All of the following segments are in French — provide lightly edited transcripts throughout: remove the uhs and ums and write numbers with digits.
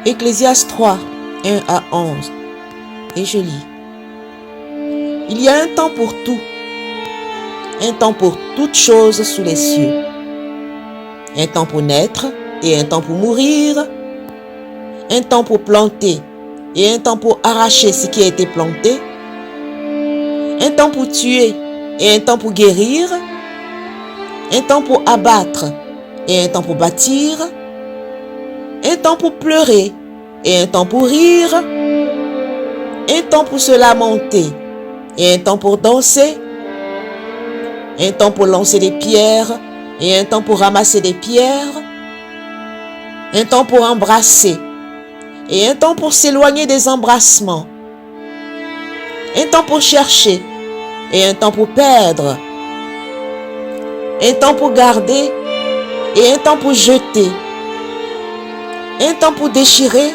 Ecclésiaste 3, 1 à 11. Et je lis. Il y a un temps pour tout, un temps pour toutes choses sous les cieux, un temps pour naître et un temps pour mourir, un temps pour planter et un temps pour arracher ce qui a été planté, un temps pour tuer et un temps pour guérir, un temps pour abattre et un temps pour bâtir, un temps pour pleurer et un temps pour rire, un temps pour se lamenter et un temps pour danser, un temps pour lancer des pierres et un temps pour ramasser des pierres, un temps pour embrasser et un temps pour s'éloigner des embrassements, un temps pour chercher et un temps pour perdre, un temps pour garder et un temps pour jeter, un temps pour déchirer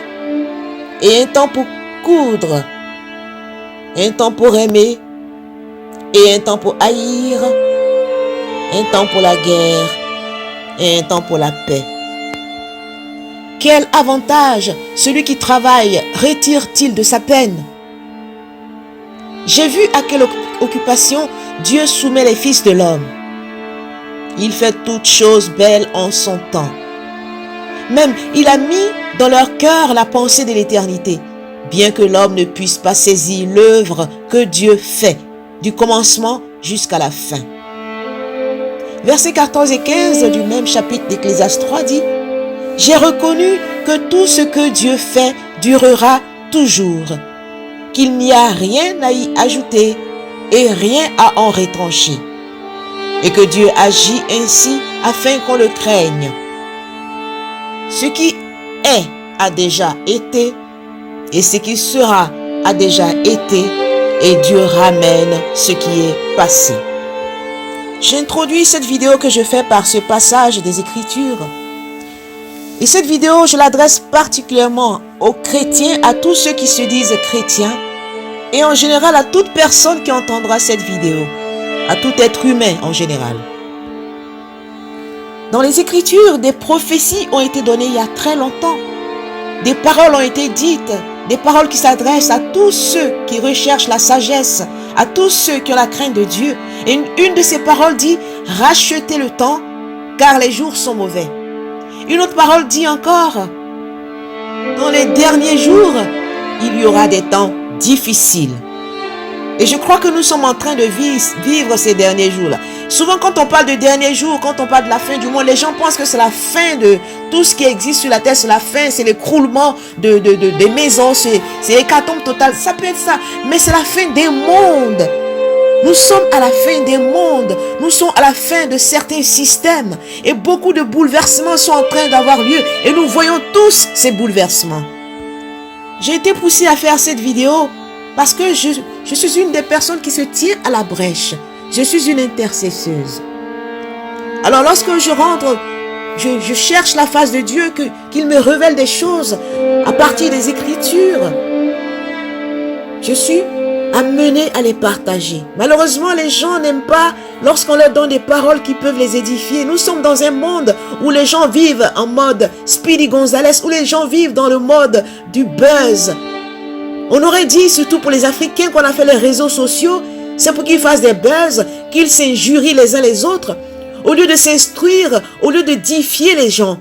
et un temps pour coudre, un temps pour aimer et un temps pour haïr, un temps pour la guerre et un temps pour la paix. Quel avantage celui qui travaille retire-t-il de sa peine? J'ai vu à quelle occupation Dieu soumet les fils de l'homme. Il fait toutes choses belles en son temps. Même, il a mis dans leur cœur la pensée de l'éternité, bien que l'homme ne puisse pas saisir l'œuvre que Dieu fait, du commencement jusqu'à la fin. Versets 14 et 15 du même chapitre d'Ecclésiaste 3 dit « J'ai reconnu que tout ce que Dieu fait durera toujours, qu'il n'y a rien à y ajouter et rien à en retrancher, et que Dieu agit ainsi afin qu'on le craigne. Ce qui est a déjà été, et ce qui sera a déjà été, et Dieu ramène ce qui est passé. » J'introduis cette vidéo que je fais par ce passage des Écritures. Et cette vidéo, je l'adresse particulièrement aux chrétiens, à tous ceux qui se disent chrétiens, et en général à toute personne qui entendra cette vidéo, à tout être humain en général. Dans les Écritures, des prophéties ont été données il y a très longtemps. Des paroles ont été dites, des paroles qui s'adressent à tous ceux qui recherchent la sagesse, à tous ceux qui ont la crainte de Dieu. Et une de ces paroles dit « Rachetez le temps, car les jours sont mauvais ». Une autre parole dit encore « Dans les derniers jours, il y aura des temps difficiles ». Et je crois que nous sommes en train de vivre ces derniers jours-là. Souvent, quand on parle de derniers jours, quand on parle de la fin du monde, les gens pensent que c'est la fin de tout ce qui existe sur la terre. C'est la fin, c'est l'écroulement des maisons, c'est l'hécatombe totale. Ça peut être ça, mais c'est la fin des mondes. Nous sommes à la fin des mondes. Nous sommes à la fin de certains systèmes. Et beaucoup de bouleversements sont en train d'avoir lieu. Et nous voyons tous ces bouleversements. J'ai été poussé à faire cette vidéo parce que je suis une des personnes qui se tient à la brèche. Je suis une intercesseuse. Alors lorsque je rentre, je cherche la face de Dieu, qu'il me révèle des choses à partir des Écritures. Je suis amenée à les partager. Malheureusement, les gens n'aiment pas lorsqu'on leur donne des paroles qui peuvent les édifier. Nous sommes dans un monde où les gens vivent en mode Speedy Gonzales, où les gens vivent dans le mode du buzz. On aurait dit, surtout pour les Africains, qu'on a fait les réseaux sociaux, c'est pour qu'ils fassent des buzz, qu'ils s'injurient les uns les autres, au lieu de s'instruire, au lieu de défier les gens.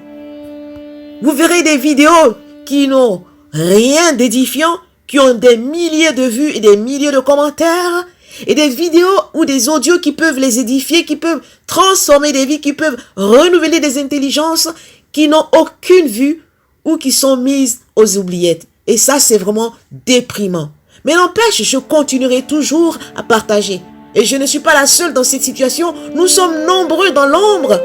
Vous verrez des vidéos qui n'ont rien d'édifiant, qui ont des milliers de vues et des milliers de commentaires, et des vidéos ou des audios qui peuvent les édifier, qui peuvent transformer des vies, qui peuvent renouveler des intelligences, qui n'ont aucune vue ou qui sont mises aux oubliettes. Et ça, c'est vraiment déprimant. Mais n'empêche, je continuerai toujours à partager. Et je ne suis pas la seule dans cette situation. Nous sommes nombreux dans l'ombre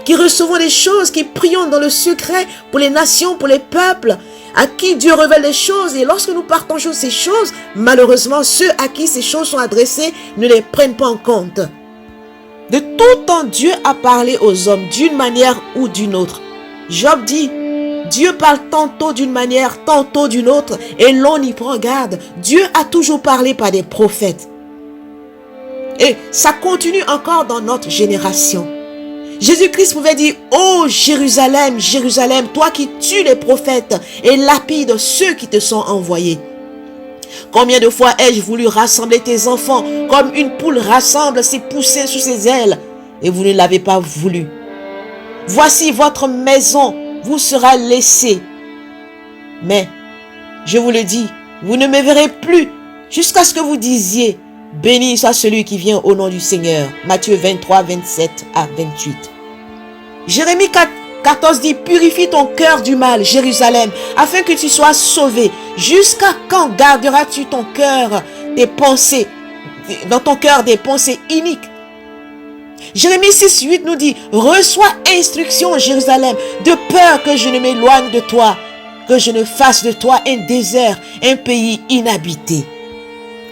qui recevons des choses, qui prions dans le secret pour les nations, pour les peuples, à qui Dieu révèle des choses. Et lorsque nous partageons ces choses, malheureusement, ceux à qui ces choses sont adressées ne les prennent pas en compte. De tout temps, Dieu a parlé aux hommes d'une manière ou d'une autre. Job dit, Dieu parle tantôt d'une manière, tantôt d'une autre, et l'on y prend garde. Dieu a toujours parlé par des prophètes. Et ça continue encore dans notre génération. Jésus-Christ pouvait dire, ô Jérusalem, Jérusalem, toi qui tues les prophètes et lapides ceux qui te sont envoyés. Combien de fois ai-je voulu rassembler tes enfants comme une poule rassemble ses poussins sous ses ailes et vous ne l'avez pas voulu. Voici votre maison vous sera laissée. Mais, je vous le dis, vous ne me verrez plus jusqu'à ce que vous disiez, béni soit celui qui vient au nom du Seigneur. Matthieu 23, 27 à 28. Jérémie 14 dit, purifie ton cœur du mal, Jérusalem, afin que tu sois sauvé. Jusqu'à quand garderas-tu ton cœur, des pensées, dans ton cœur des pensées iniques? Jérémie 6, 8 nous dit, reçois instruction, Jérusalem, de peur que je ne m'éloigne de toi, que je ne fasse de toi un désert, un pays inhabité.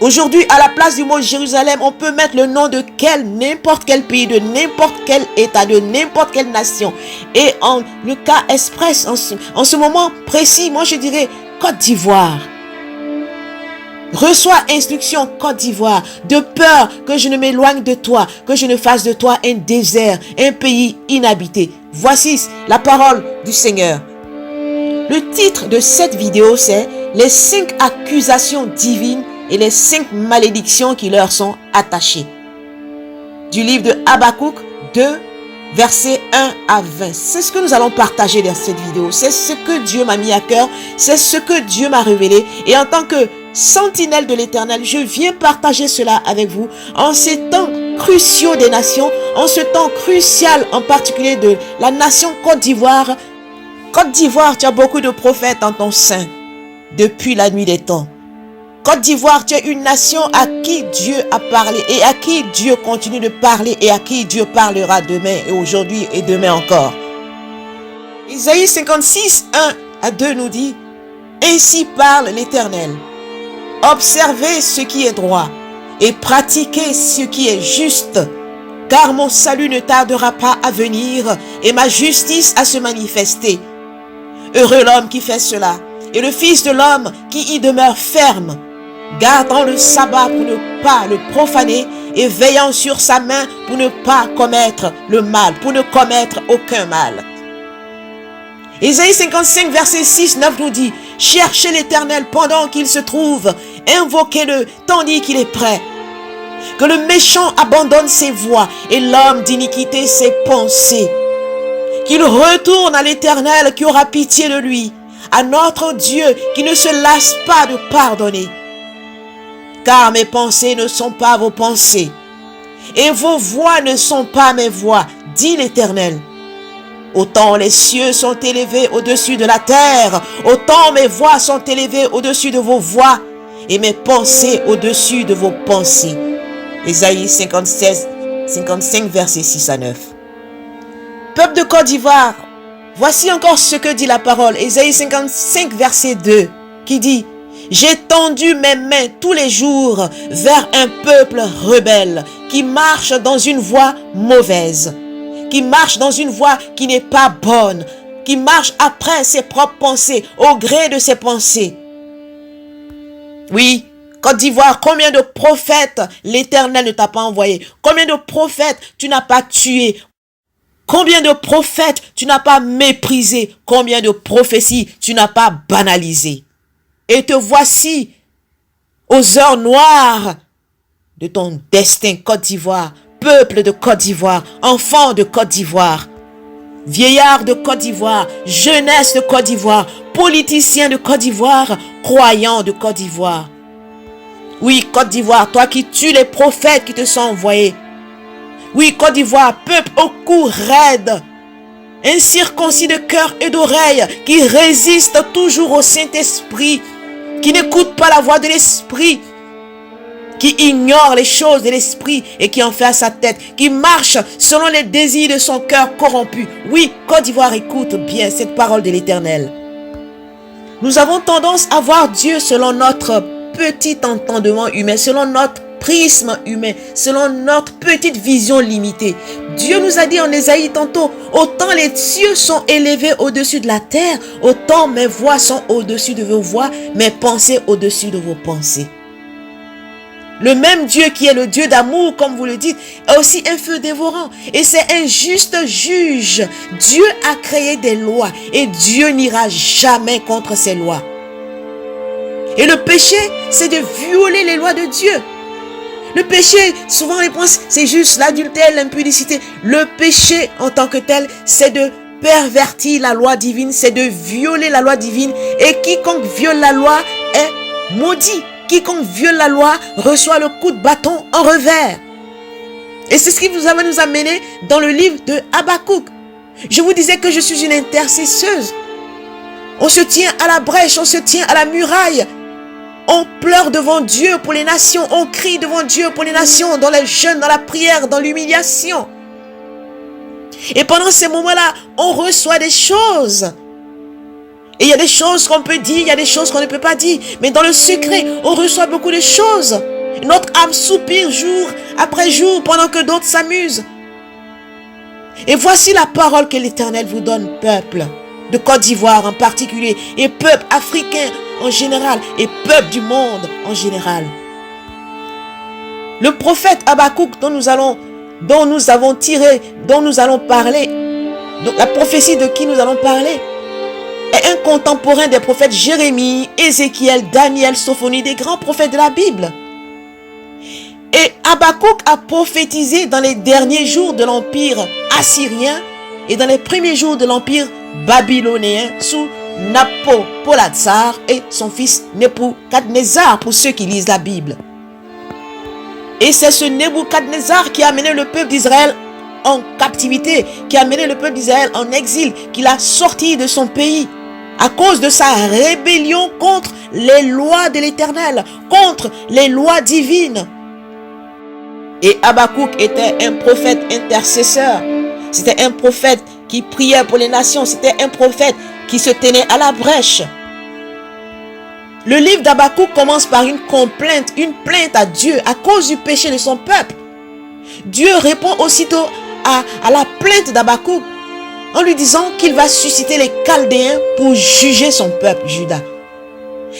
Aujourd'hui, à la place du mot Jérusalem, on peut mettre le nom de n'importe quel pays, de n'importe quel état, de n'importe quelle nation. Et en le cas express, en ce moment précis, moi je dirais Côte d'Ivoire. Reçois instruction, Côte d'Ivoire, de peur que je ne m'éloigne de toi, que je ne fasse de toi un désert, un pays inhabité. Voici la parole du Seigneur. Le titre de cette vidéo, c'est les 5 accusations divines et les 5 malédictions qui leur sont attachées. Du livre de Habakkuk 2, versets 1 à 20. C'est ce que nous allons partager dans cette vidéo. C'est ce que Dieu m'a mis à cœur. C'est ce que Dieu m'a révélé. Et en tant que sentinelle de l'Éternel, je viens partager cela avec vous en ces temps cruciaux des nations, en ce temps crucial en particulier de la nation Côte d'Ivoire. Côte d'Ivoire, tu as beaucoup de prophètes en ton sein depuis la nuit des temps. Côte d'Ivoire, tu es une nation à qui Dieu a parlé et à qui Dieu continue de parler et à qui Dieu parlera demain et aujourd'hui et demain encore. Isaïe 56, 1 à 2 nous dit, ainsi parle l'Éternel. Observez ce qui est droit et pratiquez ce qui est juste, car mon salut ne tardera pas à venir et ma justice à se manifester. Heureux l'homme qui fait cela et le Fils de l'homme qui y demeure ferme, gardant le sabbat pour ne pas le profaner et veillant sur sa main pour ne pas commettre le mal, pour ne commettre aucun mal. Isaïe 55, verset 6, 9 nous dit, cherchez l'Éternel pendant qu'il se trouve, invoquez-le tandis qu'il est prêt. Que le méchant abandonne ses voies et l'homme d'iniquité ses pensées. Qu'il retourne à l'Éternel qui aura pitié de lui, à notre Dieu qui ne se lasse pas de pardonner. Car mes pensées ne sont pas vos pensées, et vos voix ne sont pas mes voix, dit l'Éternel. Autant les cieux sont élevés au-dessus de la terre, autant mes voix sont élevées au-dessus de vos voix, et mes pensées au-dessus de vos pensées. Isaïe 55, versets 6 à 9. Peuple de Côte d'Ivoire, voici encore ce que dit la parole. Isaïe 55, verset 2, qui dit, j'ai tendu mes mains tous les jours vers un peuple rebelle qui marche dans une voie mauvaise, qui marche dans une voie qui n'est pas bonne, qui marche après ses propres pensées, au gré de ses pensées. Oui, Côte d'Ivoire, combien de prophètes l'Éternel ne t'a pas envoyé? Combien de prophètes tu n'as pas tué? Combien de prophètes tu n'as pas méprisé? Combien de prophéties tu n'as pas banalisé? Et te voici aux heures noires de ton destin, Côte d'Ivoire, peuple de Côte d'Ivoire, enfant de Côte d'Ivoire, vieillard de Côte d'Ivoire, jeunesse de Côte d'Ivoire, politicien de Côte d'Ivoire, croyant de Côte d'Ivoire. Oui, Côte d'Ivoire, toi qui tues les prophètes qui te sont envoyés. Oui, Côte d'Ivoire, peuple au cou raide, incirconcis de cœur et d'oreille, qui résiste toujours au Saint-Esprit, qui n'écoute pas la voix de l'Esprit, qui ignore les choses de l'Esprit et qui en fait à sa tête, qui marche selon les désirs de son cœur corrompu. Oui, Côte d'Ivoire, écoute bien cette parole de l'Éternel. Nous avons tendance à voir Dieu selon notre petit entendement humain, selon notre prisme humain, selon notre petite vision limitée. Dieu nous a dit en Ésaïe tantôt, autant les cieux sont élevés au-dessus de la terre, autant mes voix sont au-dessus de vos voix, mes pensées au-dessus de vos pensées. Le même Dieu qui est le Dieu d'amour, comme vous le dites, est aussi un feu dévorant. Et c'est un juste juge. Dieu a créé des lois et Dieu n'ira jamais contre ces lois. Et le péché, c'est de violer les lois de Dieu. Le péché, souvent on pense, c'est juste l'adultère, l'impudicité. Le péché en tant que tel, c'est de pervertir la loi divine, c'est de violer la loi divine. Et quiconque viole la loi est maudit. Quiconque viole la loi reçoit le coup de bâton en revers. Et c'est ce qui vous va nous amener dans le livre de Habakkuk. Je vous disais que je suis une intercesseuse. On se tient à la brèche, on se tient à la muraille. On pleure devant Dieu pour les nations. On crie devant Dieu pour les nations, dans les jeûnes, dans la prière, dans l'humiliation. Et pendant ces moments-là, on reçoit des choses. Et il y a des choses qu'on peut dire, il y a des choses qu'on ne peut pas dire. Mais dans le secret, on reçoit beaucoup de choses. Notre âme soupire jour après jour pendant que d'autres s'amusent. Et voici la parole que l'Éternel vous donne, peuple de Côte d'Ivoire en particulier, et peuple africain en général, et peuple du monde en général. Le prophète Habakkuk dont nous allons parler, donc la prophétie de qui nous allons parler, est un contemporain des prophètes Jérémie, Ézéchiel, Daniel, Sophonie, des grands prophètes de la Bible. Et Habakkuk a prophétisé dans les derniers jours de l'empire assyrien et dans les premiers jours de l'empire babylonéen sous Nabopolassar et son fils Nebuchadnezzar, pour ceux qui lisent la Bible. Et c'est ce Nebuchadnezzar qui a amené le peuple d'Israël en captivité, qui a amené le peuple d'Israël en exil, qui l'a sorti de son pays à cause de sa rébellion contre les lois de l'Éternel, contre les lois divines. Et Habakkuk était un prophète intercesseur. C'était un prophète qui priait pour les nations. C'était un prophète qui se tenait à la brèche. Le livre d'Habakkuk commence par une plainte à Dieu à cause du péché de son peuple. Dieu répond aussitôt à la plainte d'Habakkuk en lui disant qu'il va susciter les Chaldéens pour juger son peuple, Juda.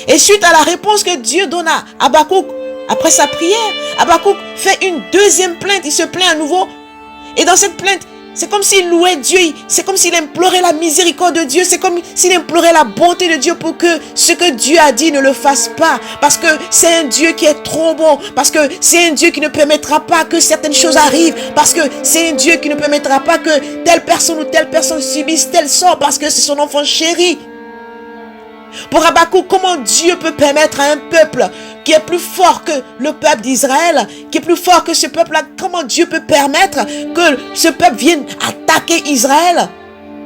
Et suite à la réponse que Dieu donne à Habakkuk, après sa prière, Habakkuk fait une deuxième plainte. Il se plaint à nouveau. Et dans cette plainte, c'est comme s'il louait Dieu. C'est comme s'il implorait la miséricorde de Dieu. C'est comme s'il implorait la bonté de Dieu pour que ce que Dieu a dit ne le fasse pas. Parce que c'est un Dieu qui est trop bon. Parce que c'est un Dieu qui ne permettra pas que certaines choses arrivent. Parce que c'est un Dieu qui ne permettra pas que telle personne ou telle personne subisse tel sort. Parce que c'est son enfant chéri. Pour Habakkuk, comment Dieu peut permettre à un peuple qui est plus fort que le peuple d'Israël, qui est plus fort que ce peuple-là, comment Dieu peut permettre que ce peuple vienne attaquer Israël?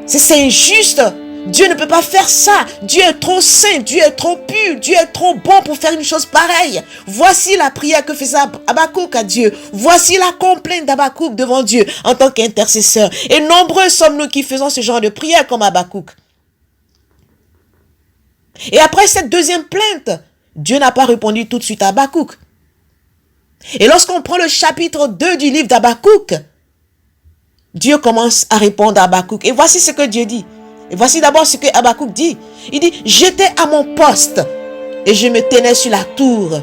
C'est injuste. Dieu ne peut pas faire ça. Dieu est trop saint, Dieu est trop pur, Dieu est trop bon pour faire une chose pareille. Voici la prière que faisait Habakkuk à Dieu. Voici la complainte d'Habakkuk devant Dieu en tant qu'intercesseur. Et nombreux sommes-nous qui faisons ce genre de prière comme Habakkuk. Et après cette deuxième plainte, Dieu n'a pas répondu tout de suite à Habakkuk. Et lorsqu'on prend le chapitre 2 du livre d'Habakkuk, Dieu commence à répondre à Habakkuk. Et voici ce que Dieu dit. Et voici d'abord ce que Habakkuk dit. Il dit, j'étais à mon poste et je me tenais sur la tour.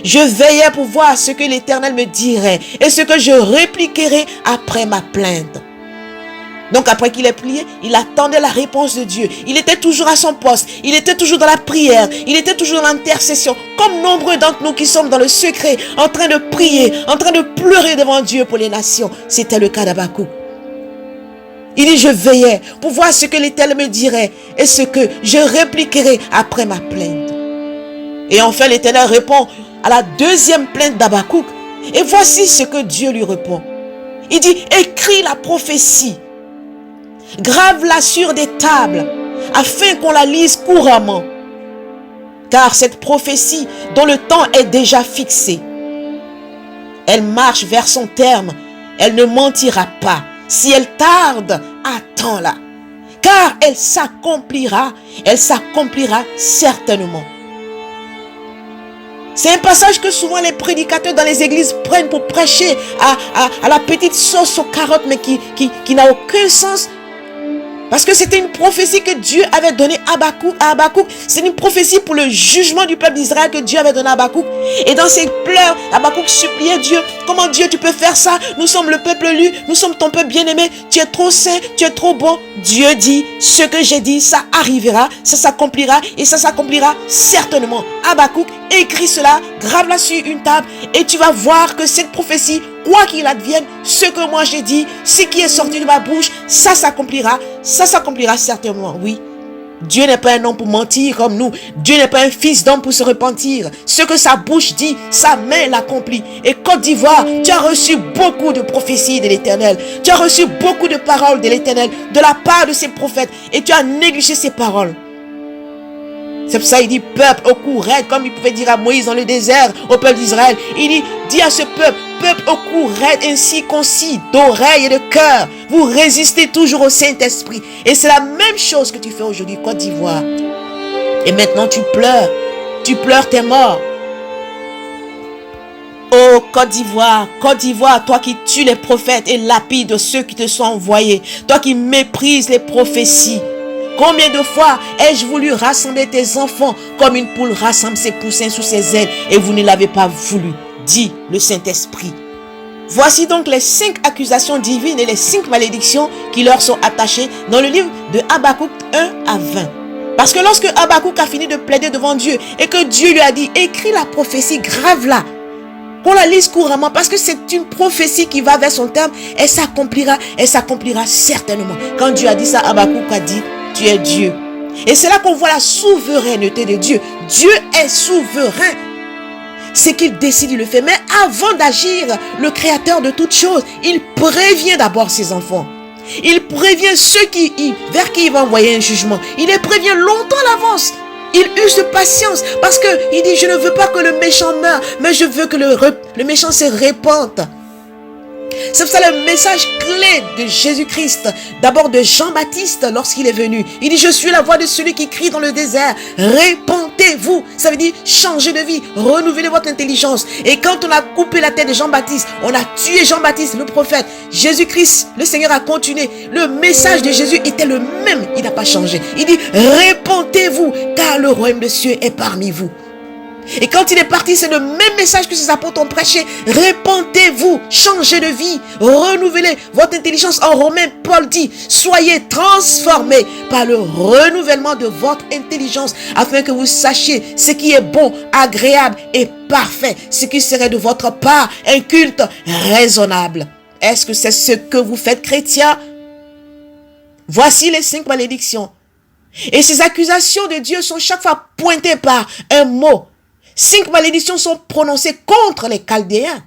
Je veillais pour voir ce que l'Éternel me dirait et ce que je répliquerais après ma plainte. Donc après qu'il ait prié, il attendait la réponse de Dieu. Il était toujours à son poste. Il était toujours dans la prière. Il était toujours dans l'intercession. Comme nombreux d'entre nous qui sommes dans le secret, en train de prier, en train de pleurer devant Dieu pour les nations. C'était le cas d'Habakkuk. Il dit, je veillais pour voir ce que l'Éternel me dirait et ce que je répliquerai après ma plainte. Et enfin, l'Éternel répond à la deuxième plainte d'Habakkuk. Et voici ce que Dieu lui répond. Il dit, écris la prophétie. Grave-la sur des tables, afin qu'on la lise couramment. Car cette prophétie, dont le temps est déjà fixé, elle marche vers son terme, elle ne mentira pas. Si elle tarde, attends-la. Car elle s'accomplira certainement. C'est un passage que souvent les prédicateurs dans les églises prennent pour prêcher à la petite sauce aux carottes, mais qui n'a aucun sens. Parce que c'était une prophétie que Dieu avait donnée à Habakkuk. C'est une prophétie pour le jugement du peuple d'Israël que Dieu avait donné à Habakkuk. Et dans ses pleurs, Habakkuk suppliait Dieu. Comment Dieu tu peux faire ça? Nous sommes le peuple élu. Nous sommes ton peuple bien-aimé. Tu es trop saint. Tu es trop bon. Dieu dit, ce que j'ai dit, ça arrivera. Ça s'accomplira. Et ça s'accomplira certainement. Habakkuk, écris cela. Grave-la sur une table. Et tu vas voir que cette prophétie, quoi qu'il advienne, ce que moi j'ai dit, ce qui est sorti de ma bouche, ça s'accomplira certainement, oui. Dieu n'est pas un homme pour mentir comme nous. Dieu n'est pas un fils d'homme pour se repentir. Ce que sa bouche dit, sa main l'accomplit. Et Côte d'Ivoire, tu as reçu beaucoup de prophéties de l'Éternel. Tu as reçu beaucoup de paroles de l'Éternel, de la part de ses prophètes. Et tu as négligé ces paroles. C'est pour ça qu'il dit peuple au cou raide, comme il pouvait dire à Moïse dans le désert, au peuple d'Israël. Il dit, dis à ce peuple, peuple au cou raide, ainsi concis, d'oreilles et de cœur. Vous résistez toujours au Saint-Esprit. Et c'est la même chose que tu fais aujourd'hui, Côte d'Ivoire. Et maintenant tu pleures tes morts. Oh Côte d'Ivoire, toi qui tues les prophètes et lapides ceux qui te sont envoyés. Toi qui méprises les prophéties. Combien de fois ai-je voulu rassembler tes enfants comme une poule rassemble ses poussins sous ses ailes et vous ne l'avez pas voulu, dit le Saint-Esprit. Voici donc les 5 accusations divines et les 5 malédictions qui leur sont attachées dans le livre de Habakkuk 1 à 20. Parce que lorsque Habakkuk a fini de plaider devant Dieu et que Dieu lui a dit, écris la prophétie, grave-la, qu'on la lise couramment parce que c'est une prophétie qui va vers son terme, elle s'accomplira certainement. Quand Dieu a dit ça, Habakkuk a dit, tu es Dieu. Et c'est là qu'on voit la souveraineté de Dieu. Dieu est souverain. C'est qu'il décide, il le fait. Mais avant d'agir, le créateur de toutes choses, il prévient d'abord ses enfants. Il prévient ceux vers qui il va envoyer un jugement. Il les prévient longtemps à l'avance. Il use de patience parce qu'il dit, je ne veux pas que le méchant meure, mais je veux que le méchant se répande. C'est pour ça le message clé de Jésus-Christ, d'abord de Jean-Baptiste lorsqu'il est venu. Il dit, je suis la voix de celui qui crie dans le désert. Répentez-vous. Ça veut dire changer de vie, renouveler votre intelligence. Et quand on a coupé la tête de Jean-Baptiste, on a tué Jean-Baptiste, le prophète. Jésus-Christ, le Seigneur a continué. Le message de Jésus était le même. Il n'a pas changé. Il dit, répentez-vous, car le royaume des cieux est parmi vous. Et quand il est parti, c'est le même message que ses apôtres ont prêché. Répentez-vous, changez de vie, renouvelez votre intelligence. En Romains, Paul dit, soyez transformés par le renouvellement de votre intelligence, afin que vous sachiez ce qui est bon, agréable et parfait, ce qui serait de votre part un culte raisonnable. Est-ce que c'est ce que vous faites, chrétiens? Voici les 5 malédictions. Et ces accusations de Dieu sont chaque fois pointées par un mot. 5 malédictions sont prononcées contre les Chaldéens.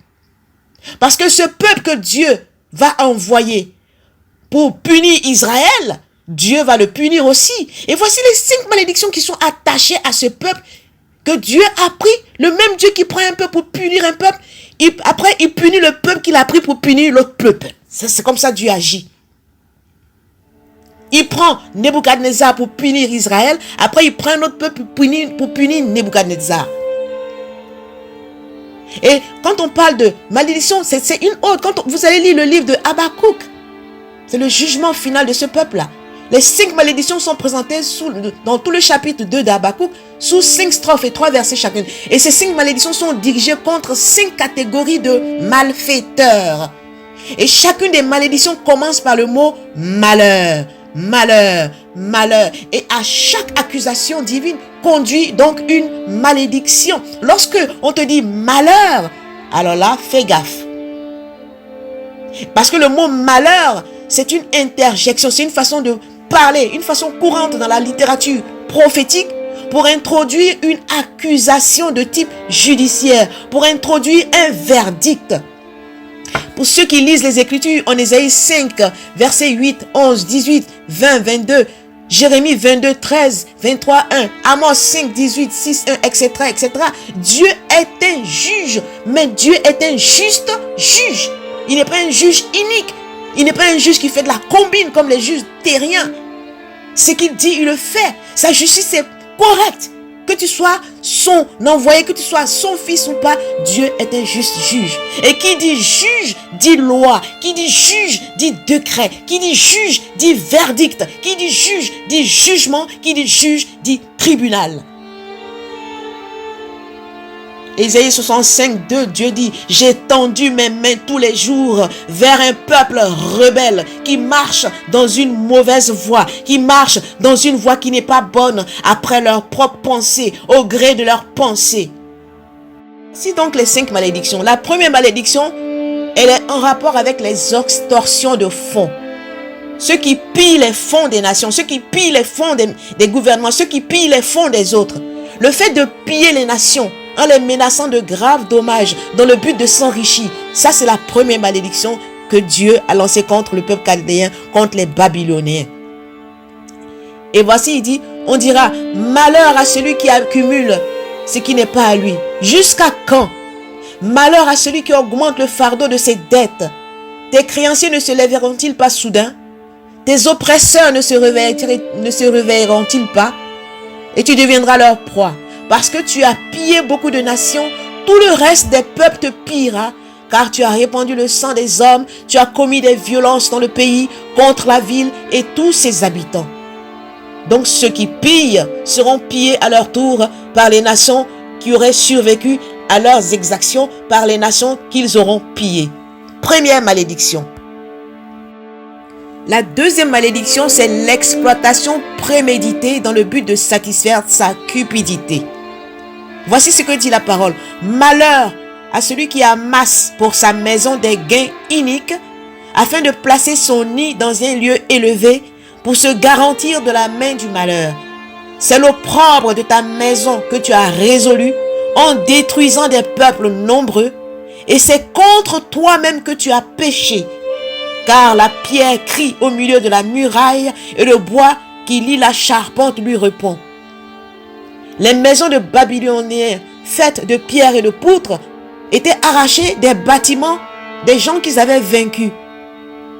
Parce que ce peuple que Dieu va envoyer pour punir Israël, Dieu va le punir aussi. Et voici les 5 malédictions qui sont attachées à ce peuple que Dieu a pris. Le même Dieu qui prend un peuple pour punir un peuple, après il punit le peuple qu'il a pris pour punir l'autre peuple. C'est comme ça Dieu agit. Il prend Nebuchadnezzar pour punir Israël, après il prend un autre peuple pour punir Nebuchadnezzar. Et quand on parle de malédiction, c'est une autre. Quand vous allez lire le livre de Habakkuk, c'est le jugement final de ce peuple-là. Les 5 malédictions sont présentées dans tout le chapitre 2 d'Habakkuk, sous 5 strophes et 3 versets chacune. Et ces 5 malédictions sont dirigées contre 5 catégories de malfaiteurs. Et chacune des malédictions commence par le mot malheur. Malheur, malheur. Et à chaque accusation divine conduit donc une malédiction. Lorsque on te dit malheur, alors là, fais gaffe. Parce que le mot malheur, c'est une interjection, c'est une façon de parler, une façon courante dans la littérature prophétique pour introduire une accusation de type judiciaire, pour introduire un verdict. Pour ceux qui lisent les Écritures, en Ésaïe 5, versets 8, 11, 18, 20, 22, Jérémie 22, 13, 23, 1, Amos 5, 18, 6, 1, etc., etc. Dieu est un juge, mais Dieu est un juste juge. Il n'est pas un juge inique. Il n'est pas un juge qui fait de la combine comme les juges terriens. Ce qu'il dit, il le fait. Sa justice est correcte. que tu sois son envoyé, que tu sois son fils ou pas, Dieu est un juste juge. Et qui dit juge, dit loi. Qui dit juge, dit décret. Qui dit juge, dit verdict. Qui dit juge, dit jugement. Qui dit juge, dit tribunal. Ésaïe 65, 2, Dieu dit, j'ai tendu mes mains tous les jours vers un peuple rebelle qui marche dans une mauvaise voie, qui marche dans une voie qui n'est pas bonne après leur propre pensée, au gré de leurs pensées. Si donc les 5 malédictions, la première malédiction, elle est en rapport avec les extorsions de fonds. Ceux qui pillent les fonds des nations, ceux qui pillent les fonds des gouvernements, ceux qui pillent les fonds des autres. Le fait de piller les nations, en les menaçant de graves dommages dans le but de s'enrichir. Ça, c'est la première malédiction que Dieu a lancée contre le peuple chaldéen, contre les Babyloniens. Et voici, il dit, on dira, malheur à celui qui accumule ce qui n'est pas à lui. Jusqu'à quand? Malheur à celui qui augmente le fardeau de ses dettes. Tes créanciers ne se lèveront-ils pas soudain? Tes oppresseurs ne se réveilleront-ils pas? Et tu deviendras leur proie. Parce que tu as pillé beaucoup de nations, tout le reste des peuples te pillera, car tu as répandu le sang des hommes, tu as commis des violences dans le pays, contre la ville et tous ses habitants. Donc ceux qui pillent seront pillés à leur tour par les nations qui auraient survécu à leurs exactions, par les nations qu'ils auront pillées. Première malédiction. La deuxième malédiction, c'est l'exploitation préméditée dans le but de satisfaire sa cupidité. Voici ce que dit la parole. Malheur à celui qui amasse pour sa maison des gains iniques, afin de placer son nid dans un lieu élevé pour se garantir de la main du malheur. C'est l'opprobre de ta maison que tu as résolu en détruisant des peuples nombreux, et c'est contre toi-même que tu as péché, car la pierre crie au milieu de la muraille et le bois qui lie la charpente lui répond. Les maisons de Babyloniens faites de pierre et de poutres étaient arrachées des bâtiments des gens qu'ils avaient vaincus.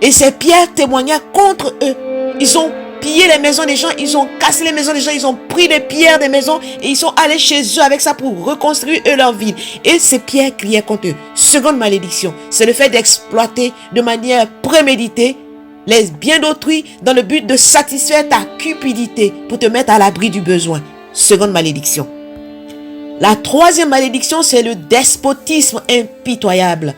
Et ces pierres témoignaient contre eux. Ils ont pillé les maisons des gens, ils ont cassé les maisons des gens, ils ont pris des pierres des maisons et ils sont allés chez eux avec ça pour reconstruire eux leur ville. Et ces pierres criaient contre eux. Seconde malédiction, c'est le fait d'exploiter de manière préméditée les biens d'autrui dans le but de satisfaire ta cupidité pour te mettre à l'abri du besoin. Seconde malédiction. La troisième malédiction, c'est le despotisme impitoyable.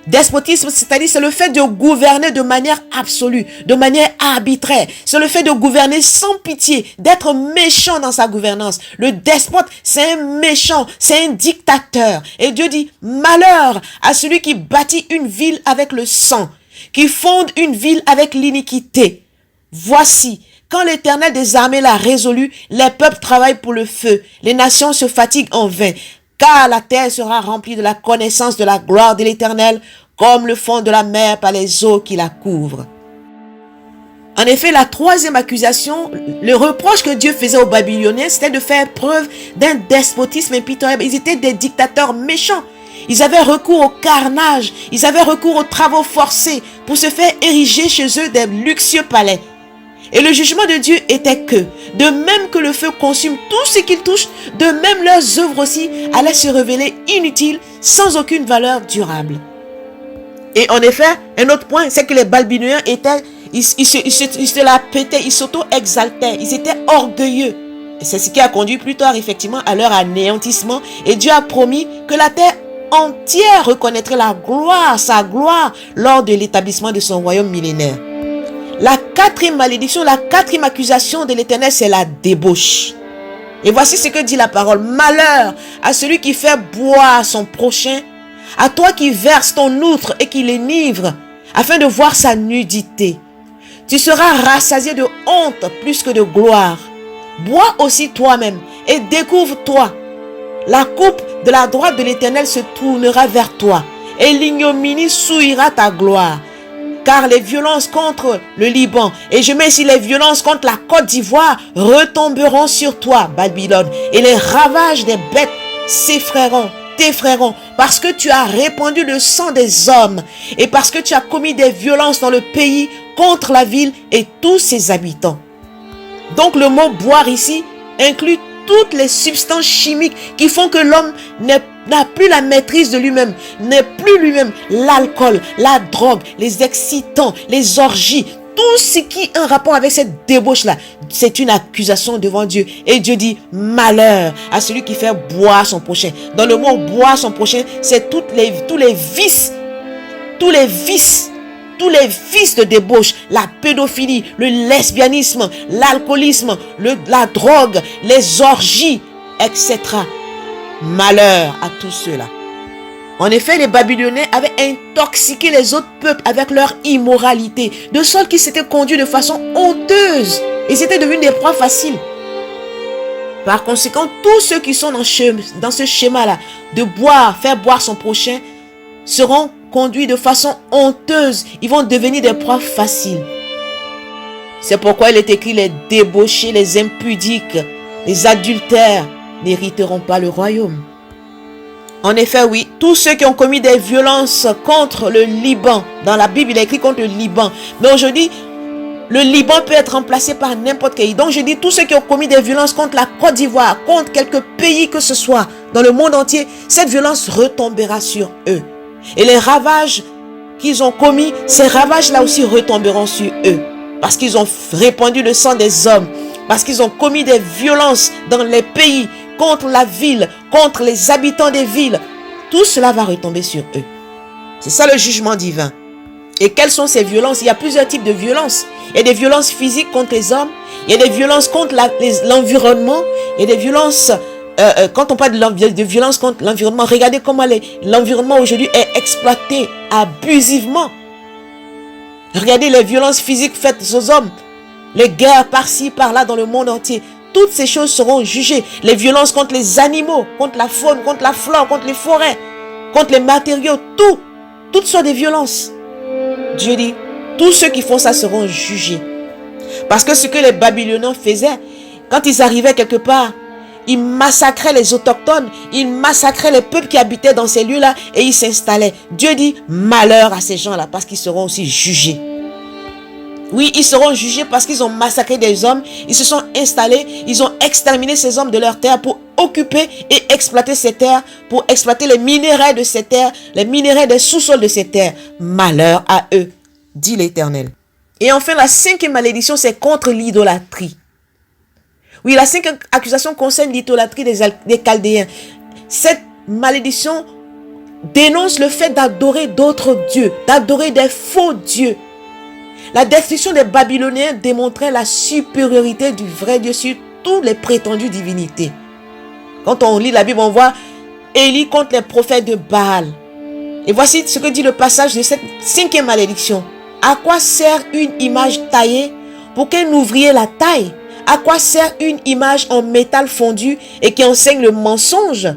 Despotisme, c'est-à-dire c'est le fait de gouverner de manière absolue, de manière arbitraire. C'est le fait de gouverner sans pitié, d'être méchant dans sa gouvernance. Le despote, c'est un méchant, c'est un dictateur. Et Dieu dit, malheur à celui qui bâtit une ville avec le sang, qui fonde une ville avec l'iniquité. Voici, quand l'Éternel des armées l'a résolu, les peuples travaillent pour le feu, les nations se fatiguent en vain, car la terre sera remplie de la connaissance de la gloire de l'Éternel, comme le fond de la mer par les eaux qui la couvrent. En effet, la troisième accusation, le reproche que Dieu faisait aux Babyloniens, c'était de faire preuve d'un despotisme impitoyable. Ils étaient des dictateurs méchants. Ils avaient recours au carnage, ils avaient recours aux travaux forcés pour se faire ériger chez eux des luxueux palais. Et le jugement de Dieu était que, de même que le feu consume tout ce qu'il touche, de même leurs œuvres aussi allaient se révéler inutiles, sans aucune valeur durable. Et en effet, un autre point, c'est que les Babyloniens étaient, ils se la pétaient, ils s'auto-exaltaient, ils étaient orgueilleux. Et c'est ce qui a conduit plus tard, effectivement, à leur anéantissement. Et Dieu a promis que la terre entière reconnaîtrait la gloire, sa gloire, lors de l'établissement de son royaume millénaire. La quatrième malédiction, la quatrième accusation de l'Éternel, c'est la débauche. Et voici ce que dit la parole. Malheur à celui qui fait boire son prochain, à toi qui verse ton outre et qui l'énivre, afin de voir sa nudité. Tu seras rassasié de honte plus que de gloire. Bois aussi toi-même et découvre-toi. La coupe de la droite de l'Éternel se tournera vers toi et l'ignominie souillera ta gloire. Car les violences contre le Liban, et je mets ici les violences contre la Côte d'Ivoire, retomberont sur toi, Babylone, et les ravages des bêtes t'effrayeront, parce que tu as répandu le sang des hommes, et parce que tu as commis des violences dans le pays contre la ville et tous ses habitants. Donc le mot boire ici inclut toutes les substances chimiques qui font que l'homme n'a plus la maîtrise de lui-même, n'est plus lui-même. L'alcool, la drogue, les excitants, les orgies, tout ce qui a un rapport avec cette débauche-là, c'est une accusation devant Dieu. Et Dieu dit, malheur à celui qui fait boire son prochain. Dans le mot boire son prochain, c'est tous les vices de débauche, la pédophilie, le lesbianisme, l'alcoolisme, la drogue, les orgies, etc. Malheur à tous ceux-là. En effet, les Babyloniens avaient intoxiqué les autres peuples avec leur immoralité, de sorte qu'ils s'étaient conduits de façon honteuse. Ils étaient devenus des proies faciles. Par conséquent, tous ceux qui sont dans ce schéma-là, de faire boire son prochain, seront conduits de façon honteuse. Ils vont devenir des proies faciles. C'est pourquoi il est écrit, les débauchés, les impudiques, les adultères n'hériteront pas le royaume. En effet, oui, tous ceux qui ont commis des violences contre le Liban, dans la Bible, il est écrit contre le Liban. Mais aujourd'hui, le Liban peut être remplacé par n'importe quel. Donc je dis, tous ceux qui ont commis des violences contre la Côte d'Ivoire, contre quelques pays que ce soit, dans le monde entier, cette violence retombera sur eux. Et les ravages qu'ils ont commis, ces ravages-là aussi retomberont sur eux. Parce qu'ils ont répandu le sang des hommes, parce qu'ils ont commis des violences dans les pays, contre la ville, contre les habitants des villes. Tout cela va retomber sur eux. C'est ça le jugement divin. Et quelles sont ces violences? Il y a plusieurs types de violences. Il y a des violences physiques contre les hommes. Il y a des violences contre l'environnement. Il y a des violences, quand on parle de violences contre l'environnement, regardez comment l'environnement aujourd'hui est exploité abusivement. Regardez les violences physiques faites aux hommes. Les guerres par-ci, par-là dans le monde entier. Toutes ces choses seront jugées. Les violences contre les animaux, contre la faune, contre la flore, contre les forêts, contre les matériaux, toutes sortes de violences. Dieu dit, tous ceux qui font ça seront jugés. Parce que ce que les Babyloniens faisaient, quand ils arrivaient quelque part, ils massacraient les autochtones, ils massacraient les peuples qui habitaient dans ces lieux-là et ils s'installaient. Dieu dit, malheur à ces gens-là parce qu'ils seront aussi jugés. Oui, ils seront jugés parce qu'ils ont massacré des hommes, ils se sont installés, ils ont exterminé ces hommes de leur terre pour occuper et exploiter ces terres, pour exploiter les minéraux de ces terres, les minéraux des sous-sols de ces terres. Malheur à eux, dit l'Éternel. Et enfin, la cinquième malédiction, c'est contre l'idolâtrie. Oui, la cinquième accusation concerne l'idolâtrie des Chaldéens. Cette malédiction dénonce le fait d'adorer d'autres dieux, d'adorer des faux dieux. La destruction des Babyloniens démontrait la supériorité du vrai Dieu sur toutes les prétendues divinités. Quand on lit la Bible, on voit Élie contre les prophètes de Baal. Et voici ce que dit le passage de cette cinquième malédiction. À quoi sert une image taillée pour qu'un ouvrier la taille? À quoi sert une image en métal fondu et qui enseigne le mensonge?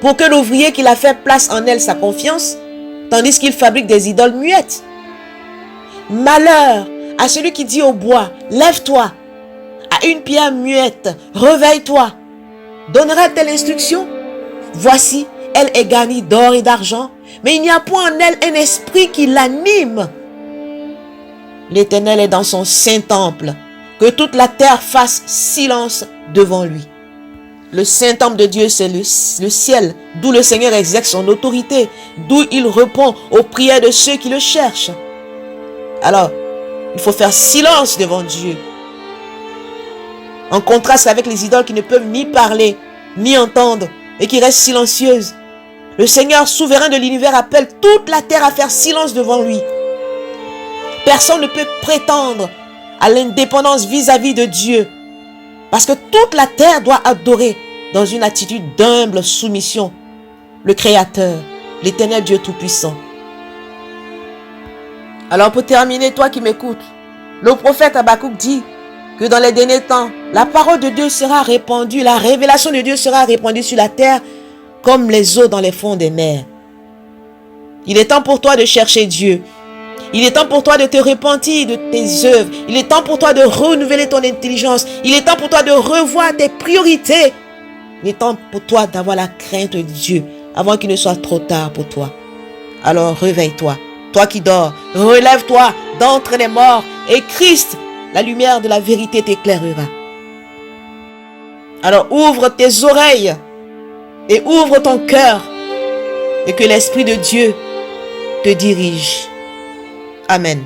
Pour que l'ouvrier qui l'a fait place en elle sa confiance, tandis qu'il fabrique des idoles muettes. Malheur à celui qui dit au bois, lève-toi, à une pierre muette, réveille-toi. Donnera-t-elle instruction? Voici, elle est garnie d'or et d'argent, mais il n'y a point en elle un esprit qui l'anime. L'Éternel est dans son saint temple, que toute la terre fasse silence devant lui. Le saint temple de Dieu, c'est le ciel, d'où le Seigneur exerce son autorité, d'où il répond aux prières de ceux qui le cherchent. Alors, il faut faire silence devant Dieu. En contraste avec les idoles qui ne peuvent ni parler, ni entendre, et qui restent silencieuses. Le Seigneur souverain de l'univers appelle toute la terre à faire silence devant lui. Personne ne peut prétendre à l'indépendance vis-à-vis de Dieu. Parce que toute la terre doit adorer dans une attitude d'humble soumission le Créateur, l'Éternel Dieu Tout-Puissant. Alors pour terminer, toi qui m'écoutes, le prophète Habakkuk dit que dans les derniers temps, la parole de Dieu sera répandue, la révélation de Dieu sera répandue sur la terre comme les eaux dans les fonds des mers. Il est temps pour toi de chercher Dieu. Il est temps pour toi de te repentir de tes œuvres. Il est temps pour toi de renouveler ton intelligence. Il est temps pour toi de revoir tes priorités. Il est temps pour toi d'avoir la crainte de Dieu avant qu'il ne soit trop tard pour toi. Alors réveille-toi. Toi qui dors, relève-toi d'entre les morts et Christ, la lumière de la vérité t'éclairera. Alors ouvre tes oreilles et ouvre ton cœur et que l'Esprit de Dieu te dirige. Amen.